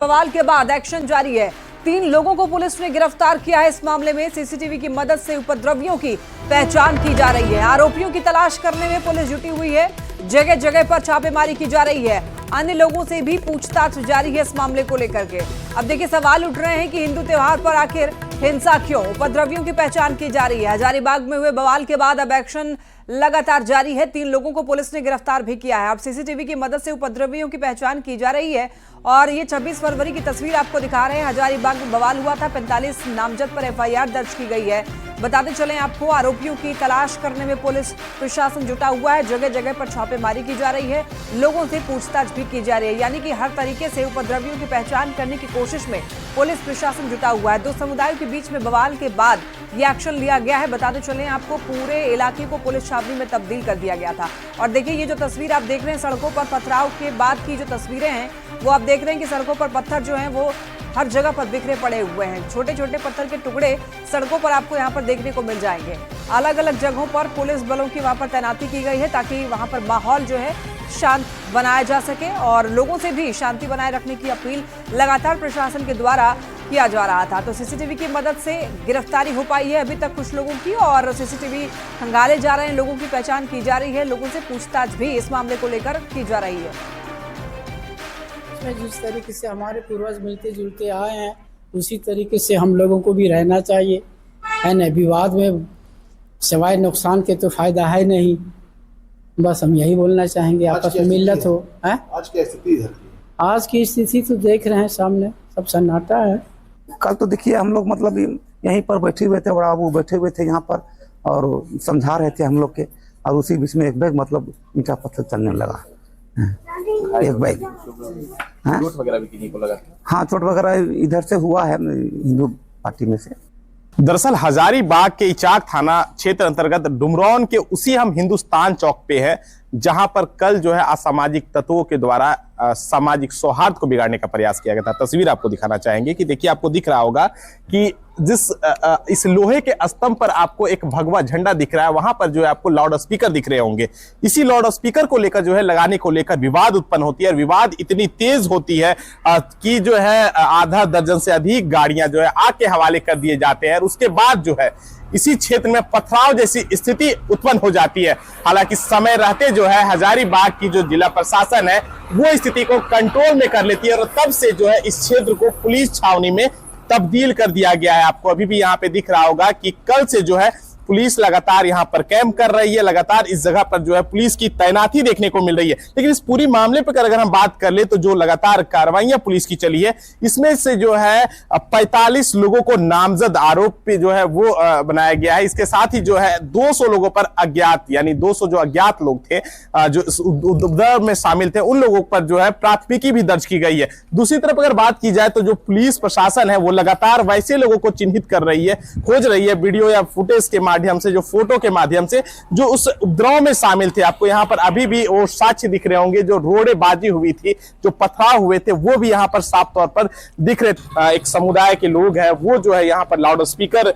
बवाल के बाद एक्शन जारी है। 3 लोगों को पुलिस ने गिरफ्तार किया है। इस मामले में सीसीटीवी की मदद से उपद्रवियों की पहचान की जा रही है। आरोपियों की तलाश करने में पुलिस जुटी हुई है। जगह जगह पर छापेमारी की जा रही है। अन्य लोगों से भी पूछताछ जारी है इस मामले को लेकर के। अब देखिए, सवाल उठ रहे हैं कि हिंदू त्योहार पर आखिर हिंसा क्यों? उपद्रवियों की पहचान की जा रही है। हजारीबाग में हुए बवाल के बाद अब एक्शन लगातार जारी है। 3 लोगों को पुलिस ने गिरफ्तार भी किया है। अब सीसीटीवी की मदद से उपद्रवियों की पहचान की जा रही है। और ये 26 फरवरी की तस्वीर आपको दिखा रहे हैं। हजारीबाग में बवाल हुआ था। 45 नामजद पर एफआईआर दर्ज की गई है। बताते चलें आपको, आरोपियों की तलाश करने में पुलिस प्रशासन जुटा हुआ है। जगह जगह पर छापेमारी की जा रही है। लोगों से पूछताछ भी की जा रही है। यानी कि हर तरीके से उपद्रवियों की पहचान करने की कोशिश में पुलिस प्रशासन जुटा हुआ है। 2 समुदायों के बीच में बवाल के बाद ये एक्शन लिया गया है। बताते चलें आपको, पूरे इलाके को पुलिस छावनी में तब्दील कर दिया गया था। और देखिए, ये जो तस्वीर आप देख रहे हैं, सड़कों पर पथराव के बाद की जो तस्वीरें हैं, वो आप देख रहे हैं कि सड़कों पर पत्थर जो हैं वो हर जगह पर बिखरे पड़े हुए हैं। छोटे छोटे पत्थर के टुकड़े सड़कों पर आपको यहाँ पर देखने को मिल जाएंगे। अलग अलग जगहों पर पुलिस बलों की वहाँ पर तैनाती की गई है ताकि वहाँ पर माहौल जो है शांत बनाया जा सके। और लोगों से भी शांति बनाए रखने की अपील लगातार प्रशासन के द्वारा किया जा रहा था। तो सीसीटीवी की मदद से गिरफ्तारी हो पाई है अभी तक कुछ लोगों की, और सीसीटीवी खंगाले जा रहे हैं। लोगों की पहचान की जा रही है। लोगों से पूछताछ भी इस मामले को लेकर की जा रही है। जिस तरीके से हमारे पूर्वज मिलते जुलते आए हैं, उसी तरीके से हम लोगों को भी रहना चाहिए, है न। विवाद में सिवाय नुकसान के तो फायदा है नहीं। बस हम यही बोलना चाहेंगे, आपस में मिल्लत हो। है आज की स्थिति है, आज की स्थिति तो देख रहे हैं, सामने सब सन्नाटा है। कल तो देखिए, हम लोग मतलब यहीं पर बैठे हुए थे, बड़ा वो बैठे हुए थे यहाँ पर और समझा रहे थे हम लोग के, और उसी बीच में एक बैग मतलब ईंटा पत्थर चलने लगा। एक बैग चोट वगैरह भी किसी को लगा? हाँ, चोट वगैरह इधर से हुआ है, हिंदू पार्टी में से। दरअसल हजारीबाग के इचाक थाना क्षेत्र अंतर्गत डुमरौन के उसी हम हिंदुस्तान चौक पे है, जहां पर कल जो है असामाजिक तत्वों के द्वारा सामाजिक सौहार्द को बिगाड़ने का प्रयास किया गया था। तस्वीर आपको दिखाना चाहेंगे कि देखिए, आपको दिख रहा होगा कि जिस इस लोहे के स्तंभ पर आपको एक भगवा झंडा दिख रहा है, वहां पर जो है आपको लाउड स्पीकर दिख रहे होंगे। इसी लाउड स्पीकर को लेकर जो है लगाने को लेकर विवाद उत्पन्न होती है, और विवाद इतनी तेज होती है कि जो है आधा दर्जन से अधिक गाड़ियां जो है आग के हवाले कर दिए जाते हैं। और उसके बाद जो है इसी क्षेत्र में पथराव जैसी स्थिति उत्पन्न हो जाती है। हालांकि समय रहते जो है हजारीबाग की जो जिला प्रशासन है वो स्थिति को कंट्रोल में कर लेती है, और तब से जो है इस क्षेत्र को पुलिस छावनी में तब्दील कर दिया गया है। आपको अभी भी यहाँ पे दिख रहा होगा कि कल से जो है पुलिस लगातार यहाँ पर कैंप कर रही है। लगातार इस जगह पर जो है पुलिस की तैनाती देखने को मिल रही है। लेकिन इस पूरी मामले पर अगर हम बात कर ले तो जो लगातार कार्रवाइयां पुलिस की चली है, इसमें से जो है 45 लोगों को नामजद आरोप पे जो है वो बनाया गया है। इसके साथ ही जो है 200 लोगों पर अज्ञात, यानी 200 जो अज्ञात लोग थे जो इस उपद्रव में शामिल थे, उन लोगों पर जो है प्राथमिकी भी दर्ज की गई है। दूसरी तरफ अगर बात की जाए तो जो पुलिस प्रशासन है वो लगातार वैसे लोगों को चिन्हित कर रही है, खोज रही है, वीडियो या फुटेज के माध्यम से, जो फोटो के माध्यम से, जो उस उपद्रव में शामिल थे। आपको यहाँ पर अभी भी वो साक्ष्य दिख रहे होंगे, जो रोड़ेबाजी हुई थी, जो पथराव हुए थे, वो भी यहाँ पर साफ तौर पर दिख रहे। एक समुदाय के लोग हैं वो जो है यहाँ पर लाउड स्पीकर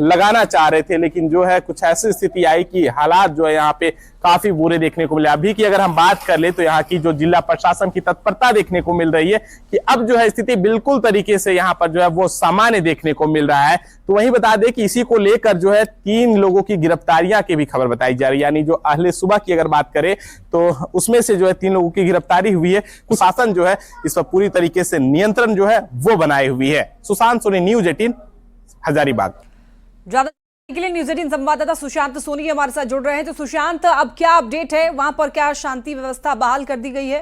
लगाना चाह रहे थे, लेकिन जो है कुछ ऐसी स्थिति आई कि हालात जो है यहाँ पे काफी बुरे देखने को मिले। अभी की अगर हम बात कर ले तो यहाँ की जो जिला प्रशासन की तत्परता देखने को मिल रही है कि अब जो है स्थिति बिल्कुल तरीके से यहाँ पर जो है वो सामान्य देखने को मिल रहा है। तो वहीं बता दें कि इसी को लेकर जो है 3 लोगों की गिरफ्तारियां की भी खबर बताई जा रही है। यानी जो अहले सुबह की अगर बात करें तो उसमें से जो है 3 लोगों की गिरफ्तारी हुई है। प्रशासन जो है इस पर पूरी तरीके से नियंत्रण जो है वो बनाई हुई है। सुशांत सोनी, न्यूज 18 हजारीबाग। ज्यादा के लिए न्यूज 18 संवाददाता सुशांत सोनी हमारे साथ जुड़ रहे हैं। तो सुशांत, अब क्या अपडेट है वहां पर? क्या शांति व्यवस्था बहाल कर दी गई है?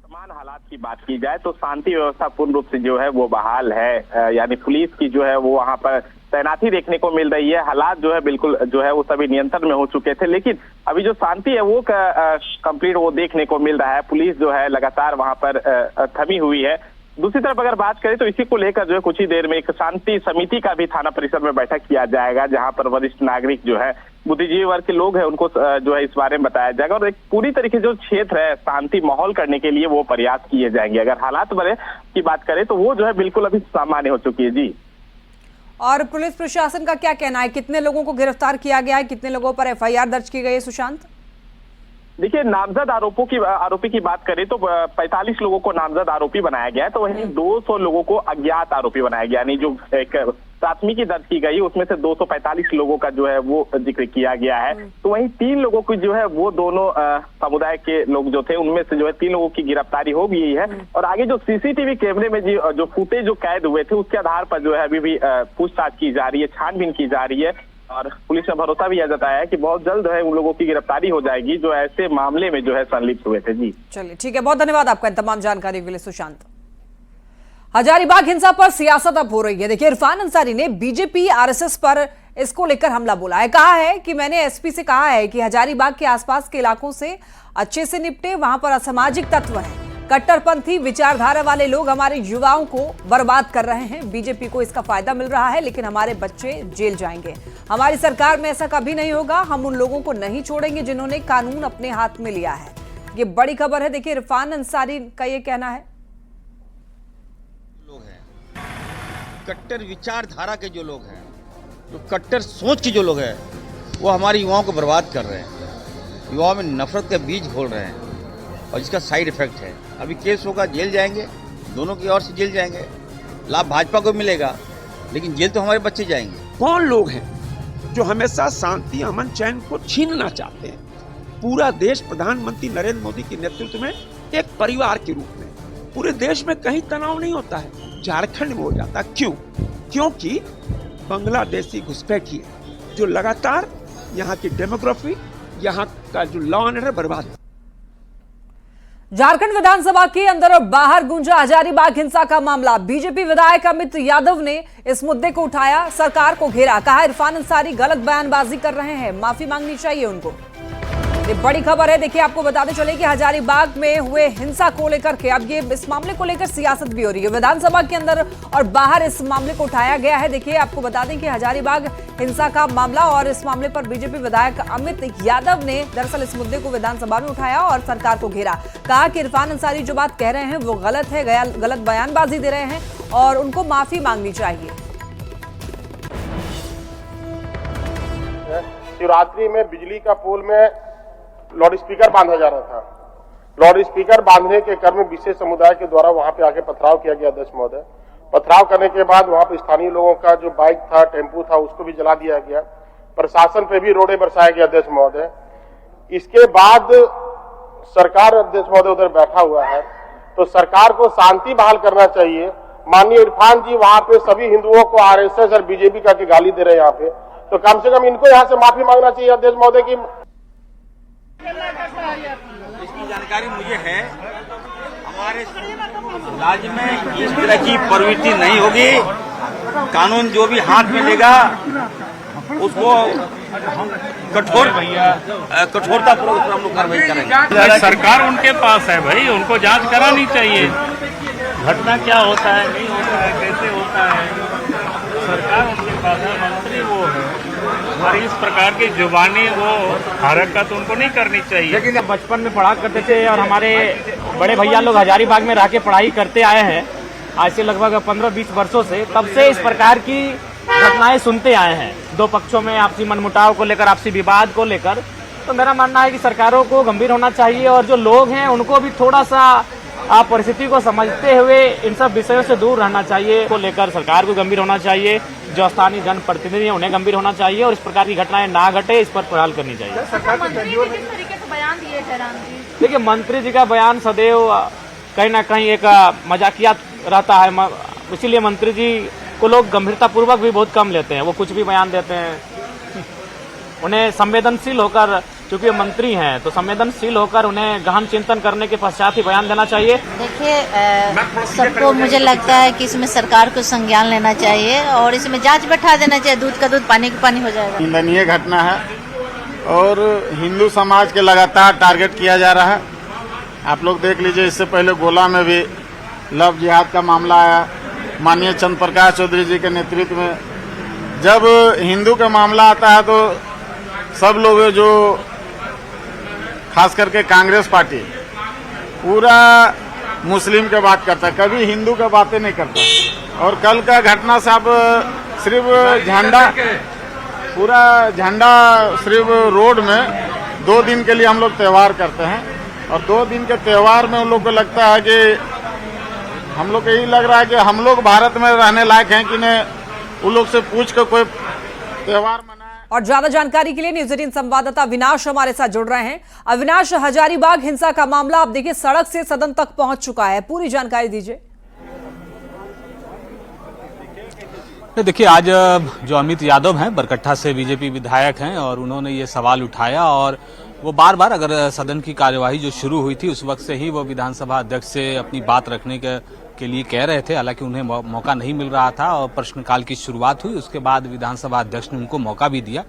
वर्तमान हालात की बात की जाए तो शांति व्यवस्था पूर्ण रूप से जो है वो बहाल है। यानी पुलिस की जो है वो वहां पर तैनाती देखने को मिल रही है। हालात जो है बिल्कुल जो है वो सभी नियंत्रण में हो चुके थे, लेकिन अभी जो शांति है वो कंप्लीट वो देखने को मिल रहा है। पुलिस जो है लगातार वहां पर थमी हुई है। दूसरी तरफ अगर बात करें तो इसी को लेकर जो है कुछ ही देर में एक शांति समिति का भी थाना परिसर में बैठक किया जाएगा, जहां पर वरिष्ठ नागरिक जो है, बुद्धिजीवी वर्ग के लोग हैं, उनको जो है इस बारे में बताया जाएगा, और एक पूरी तरीके से जो क्षेत्र है शांति माहौल करने के लिए वो प्रयास किए जाएंगे। अगर हालात बने की बात करें तो वो जो है बिल्कुल अभी सामान्य हो चुकी है। जी, और पुलिस प्रशासन का क्या कहना है? कितने लोगों को गिरफ्तार किया गया है? कितने लोगों पर एफआईआर दर्ज की गई है? सुशांत, देखिए, नामजद आरोपी की बात करें तो 45 लोगों को नामजद आरोपी बनाया गया है, तो वहीं 200 लोगों को अज्ञात आरोपी बनाया गया, यानी जो एक प्राथमिकी दर्ज की गई उसमें से 245 लोगों का जो है वो जिक्र किया गया है। तो वहीं 3 लोगों की जो है वो दोनों समुदाय के लोग जो थे उनमें से जो है 3 लोगों की गिरफ्तारी हो गई है। और आगे जो सीसीटीवी कैमरे में जो फुटेज जो कैद हुए थे उसके आधार पर जो है अभी भी पूछताछ की जा रही है, छानबीन की जा रही है। और पुलिस ने भरोसा भी यह जताया है कि बहुत जल्द है उन लोगों की गिरफ्तारी हो जाएगी जो ऐसे मामले में जो है संलिप्त हुए थे। जी चलिए, ठीक है, बहुत धन्यवाद आपका तमाम जानकारी के लिए सुशांत। हजारीबाग हिंसा पर सियासत अब हो रही है। देखिए, इरफान अंसारी ने बीजेपी आरएसएस पर इसको लेकर हमला बोला है। कहा है कि मैंने एसपी से कहा है कि हजारीबाग के आसपास के इलाकों से अच्छे से निपटे, वहां पर असामाजिक तत्व हैं, कट्टरपंथी विचारधारा वाले लोग हमारे युवाओं को बर्बाद कर रहे हैं। बीजेपी को इसका फायदा मिल रहा है, लेकिन हमारे बच्चे जेल जाएंगे। हमारी सरकार में ऐसा कभी नहीं होगा। हम उन लोगों को नहीं छोड़ेंगे जिन्होंने कानून अपने हाथ में लिया है। ये बड़ी खबर है। देखिए, इरफान अंसारी का ये कहना है। लोग हैं कट्टर विचारधारा के जो लोग हैं, जो कट्टर सोच के जो लोग हैं, वो हमारे युवाओं को बर्बाद कर रहे हैं, युवाओं में नफरत का बीज घोल रहे हैं और इसका साइड इफेक्ट है। अभी केस होगा, जेल जाएंगे, दोनों की ओर से जेल जाएंगे। लाभ भाजपा को मिलेगा, लेकिन जेल तो हमारे बच्चे जाएंगे। कौन लोग हैं जो हमेशा शांति अमन चैन को छीनना चाहते हैं? पूरा देश प्रधानमंत्री नरेंद्र मोदी के नेतृत्व में एक परिवार के रूप में, पूरे देश में कहीं तनाव नहीं होता है, झारखंड में हो जाता। क्यों? क्योंकि बांग्लादेशी घुसपैठी है जो लगातार यहाँ की डेमोग्राफी, यहाँ का जो लॉ एंड ऑर्डर बर्बाद। झारखंड विधानसभा के अंदर और बाहर गूंजा हजारीबाग हिंसा का मामला। बीजेपी विधायक अमित यादव ने इस मुद्दे को उठाया, सरकार को घेरा। कहा इरफान अंसारी गलत बयानबाजी कर रहे हैं, माफी मांगनी चाहिए उनको। ये बड़ी खबर है। देखिए, आपको बताते चले कि हजारीबाग में हुए हिंसा को लेकर के अब ये इस मामले को लेकर सियासत भी हो रही है। विधानसभा के अंदर और बाहर इस मामले को उठाया गया है। देखिए, आपको बता दें कि हजारीबाग हिंसा का मामला और इस मामले पर बीजेपी विधायक अमित यादव ने दरअसल इस मुद्दे को विधानसभा में उठाया और सरकार को घेरा। कहा कि इरफान अंसारी जो बात कह रहे हैं वो गलत है, गलत बयानबाजी दे रहे हैं और उनको माफी मांगनी चाहिए। शिवरात्रि में बिजली का पोल में लाउड स्पीकर बांधा जा रहा था। लाउड स्पीकर बांधने के क्रम में विशेष समुदाय के द्वारा वहां पे आके पथराव किया गया अध्यक्ष महोदय। पथराव करने के बाद वहां पे स्थानीय लोगों का जो बाइक था, टेम्पू था, उसको भी जला दिया गया। प्रशासन पे भी रोड़े बरसाया गया अध्यक्ष महोदय। इसके बाद सरकार अध्यक्ष महोदय उधर बैठा हुआ है, तो सरकार को शांति बहाल करना चाहिए। माननीय इरफान जी वहां पे सभी हिंदुओं को आरएसएस और बीजेपी का गाली दे रहे हैं यहाँ पे, तो कम से कम इनको यहाँ से माफी मांगना चाहिए अध्यक्ष महोदय की। इसकी जानकारी मुझे है। हमारे राज्य में इस तरह की प्रवृत्ति नहीं होगी। कानून जो भी हाथ में लेगा उसको कठोरता पूर्वक हम लोग कार्रवाई करेंगे। सरकार उनके पास है भाई, उनको जांच करानी चाहिए। घटना क्या होता है, नहीं होता है, कैसे होता है, सरकार उनके पास है, मंत्री वो है। और इस प्रकार की जुबानी वो हरकत उनको नहीं करनी चाहिए। लेकिन बचपन में पढ़ा करते थे और हमारे बड़े भैया लोग हजारीबाग में रह के पढ़ाई करते आए हैं आज से लगभग 15-20 वर्षों से। तब से इस प्रकार की घटनाएं सुनते आए हैं, दो पक्षों में आपसी मनमुटाव को लेकर, आपसी विवाद को लेकर। तो मेरा मानना है कि सरकारों को गंभीर होना चाहिए और जो लोग हैं उनको भी थोड़ा सा परिस्थिति को समझते हुए इन सब विषयों से दूर रहना चाहिए। को लेकर सरकार को गंभीर होना चाहिए, जो स्थानीय जनप्रतिनिधि हैं उन्हें गंभीर होना चाहिए और इस प्रकार की घटनाएं ना घटे, इस पर पहल करनी चाहिए। मंत्री जी किस तरीके से बयान दिए जयराम जी? देखिए, मंत्री जी का बयान सदैव कहीं ना कहीं एक मजाकिया रहता है, इसीलिए मंत्री जी को लोग गंभीरता पूर्वक भी बहुत कम लेते हैं। वो कुछ भी बयान देते हैं, उन्हें संवेदनशील होकर, क्योंकि मंत्री हैं तो संवेदनशील होकर उन्हें गहन चिंतन करने के पश्चात ही बयान देना चाहिए। देखिए, सबको मुझे लगता है कि इसमें सरकार को संज्ञान लेना चाहिए और इसमें जांच बैठा देना चाहिए। दूध का दूध, पानी का पानी हो जाएगा। निंदनीय घटना है और हिंदू समाज के लगातार टारगेट किया जा रहा है। आप लोग देख लीजिए, इससे पहले गोला में भी लव जिहाद का मामला आया। माननीय चंद्र प्रकाश चौधरी जी के नेतृत्व में जब हिंदू का मामला आता है तो सब लोग, जो खास करके कांग्रेस पार्टी पूरा मुस्लिम के बात करता है, कभी हिंदू का बातें नहीं करता। और कल का घटना से आप सिर्फ झंडा, पूरा झंडा सिर्फ रोड में 2 दिन के लिए हम लोग त्यौहार करते हैं और 2 दिन के त्यौहार में उन लोग को लगता है कि हम लोग को यही लग रहा है कि हम लोग भारत में रहने लायक हैं कि नहीं। उन लोग से पूछ कर कोई त्यौहार मनाए। और ज्यादा जानकारी के लिए न्यूज 18 संवाददाता अविनाश हमारे साथ जुड़ रहे हैं। अविनाश, हजारीबाग हिंसा का मामला आप देखिए सड़क से सदन तक पहुंच चुका है, पूरी जानकारी दीजिए। देखिए, आज जो अमित यादव हैं बरकट्ठा से बीजेपी विधायक हैं और उन्होंने ये सवाल उठाया और वो बार बार अगर सदन की कार्यवाही जो शुरू हुई थी उस वक्त से ही वो विधानसभा अध्यक्ष से अपनी बात रखने के लिए कह रहे थे। हालांकि उन्हें मौका नहीं मिल रहा था और प्रश्नकाल की शुरुआत हुई, उसके बाद विधानसभा अध्यक्ष ने उनको मौका भी दिया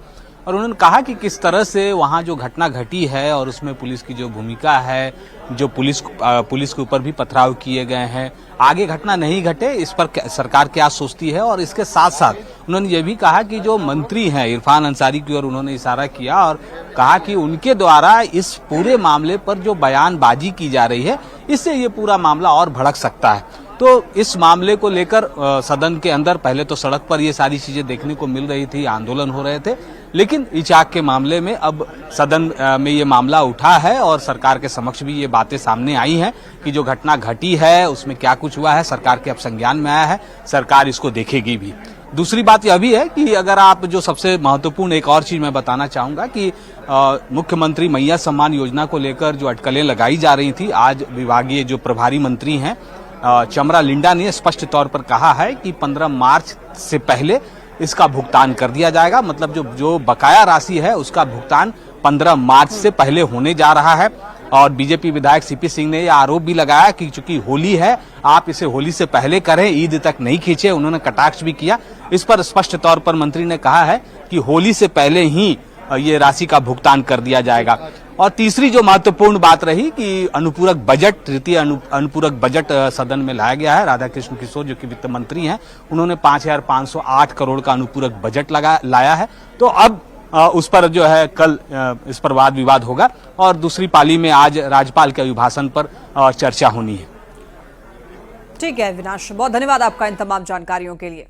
और उन्होंने कहा कि किस तरह से वहां जो घटना घटी है और उसमें पुलिस की जो भूमिका है, जो पुलिस के ऊपर भी पथराव किए गए हैं, आगे घटना नहीं घटे इस पर सरकार क्या सोचती है। और इसके साथ साथ उन्होंने ये भी कहा कि जो मंत्री हैं इरफान अंसारी की ओर उन्होंने इशारा किया और कहा कि उनके द्वारा इस पूरे मामले पर जो बयानबाजी की जा रही है इससे ये पूरा मामला और भड़क सकता है। तो इस मामले को लेकर सदन के अंदर पहले तो सड़क पर ये सारी चीजें देखने को मिल रही थी, आंदोलन हो रहे थे, लेकिन इचाक के मामले में अब सदन में ये मामला उठा है और सरकार के समक्ष भी ये बातें सामने आई हैं कि जो घटना घटी है उसमें क्या कुछ हुआ है सरकार के अब संज्ञान में आया है, सरकार इसको देखेगी भी। दूसरी बात यह भी है कि अगर आप जो सबसे महत्वपूर्ण एक और चीज मैं बताना चाहूंगा कि मुख्यमंत्री मैया सम्मान योजना को लेकर जो अटकलें लगाई जा रही थी, आज विभागीय जो प्रभारी मंत्री हैं चमरा लिंडा ने स्पष्ट तौर पर कहा है कि 15 मार्च से पहले इसका भुगतान कर दिया जाएगा। मतलब जो बकाया राशि है उसका भुगतान 15 मार्च से पहले होने जा रहा है। और बीजेपी विधायक सीपी सिंह ने यह आरोप भी लगाया कि चूंकि होली है आप इसे होली से पहले करें, ईद तक नहीं खींचे। उन्होंने कटाक्ष भी किया। इस पर स्पष्ट तौर पर मंत्री ने कहा है कि होली से पहले ही ये राशि का भुगतान कर दिया जाएगा। और तीसरी जो महत्वपूर्ण बात रही कि अनुपूरक बजट, तृतीय अनुपूरक बजट सदन में लाया गया है। राधाकृष्ण किशोर जो कि वित्त मंत्री हैं उन्होंने 5,508 करोड़ का अनुपूरक बजट लाया है। तो अब उस पर जो है कल इस पर वाद विवाद होगा और दूसरी पाली में आज राज्यपाल के अभिभाषण पर चर्चा होनी है। ठीक है विनाश, बहुत धन्यवाद आपका इन तमाम जानकारियों के लिए।